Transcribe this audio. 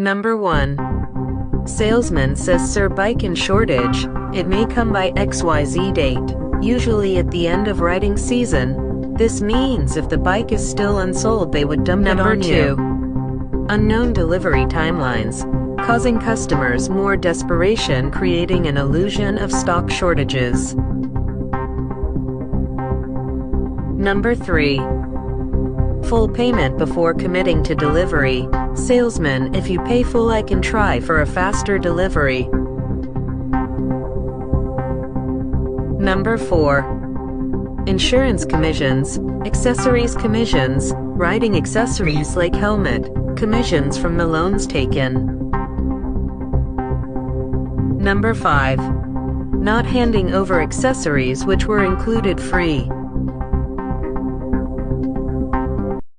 Number 1. Salesman says Sir bike in shortage. It may come by XYZ date, usually at the end of riding season. This means if the bike is still unsold, they would dump it on you. Number 2. Unknown delivery timelines, causing customers more desperation, creating an illusion of stock shortages. Number 3. Full payment before committing to delivery. Salesman, if you pay full, I can try for a faster delivery. Number 4. Insurance commissions, accessories commissions, riding accessories like helmet, commissions from the loans taken. Number 5. Not handing over accessories which were included free.